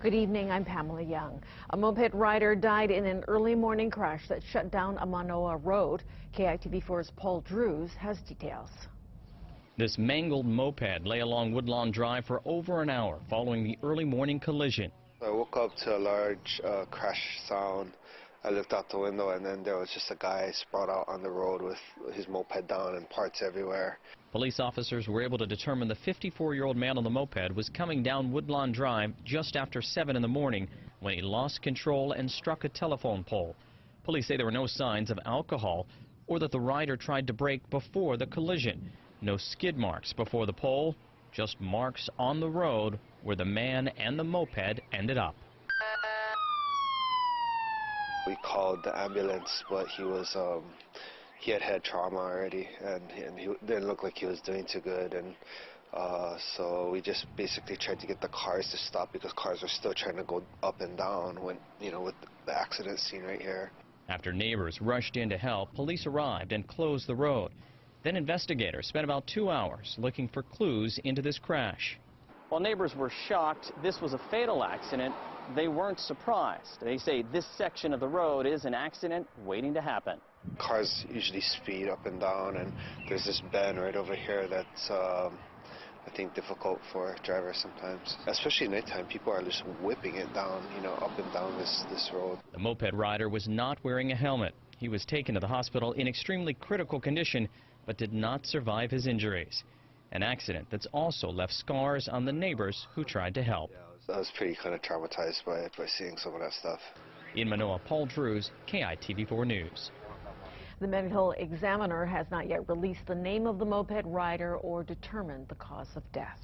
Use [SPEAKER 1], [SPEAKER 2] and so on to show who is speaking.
[SPEAKER 1] Good evening, I'm Pamela Young. A moped rider died in an early morning crash that shut down a Manoa road. KITV4's Paul Drews has details.
[SPEAKER 2] This mangled moped lay along Woodlawn Drive for over an hour following the early morning collision.
[SPEAKER 3] I woke up to a large crash sound. I looked out the window and then there was just a guy sprawled out on the road with his moped down and parts everywhere.
[SPEAKER 2] Police officers were able to determine the 54-year-old man on the moped was coming down Woodlawn Drive just after 7 in the morning when he lost control and struck a telephone pole. Police say there were no signs of alcohol or that the rider tried to brake before the collision. No skid marks before the pole, just marks on the road where the man and the moped ended up.
[SPEAKER 3] We called the ambulance, but he had had trauma already, and he didn't look like he was doing too good, and so we just basically tried to get the cars to stop because cars were still trying to go up and down when, with the accident scene right here.
[SPEAKER 2] After neighbors rushed in to help, police arrived and closed the road. Then investigators spent about 2 hours looking for clues into this crash. While neighbors were shocked this was a fatal accident, they weren't surprised. They say this section of the road is an accident waiting to happen.
[SPEAKER 3] Cars usually speed up and down, and there's this bend right over here that's, I think, difficult for drivers sometimes. Especially at nighttime, people are just whipping it down, up and down this road.
[SPEAKER 2] The moped rider was not wearing a helmet. He was taken to the hospital in extremely critical condition, but did not survive his injuries. An accident that's also left scars on the neighbors who tried to help.
[SPEAKER 3] I was pretty kind of traumatized by seeing some of that stuff.
[SPEAKER 2] In Manoa, Paul Drews, KITV4 News.
[SPEAKER 1] The medical examiner has not yet released the name of the moped rider or determined the cause of death.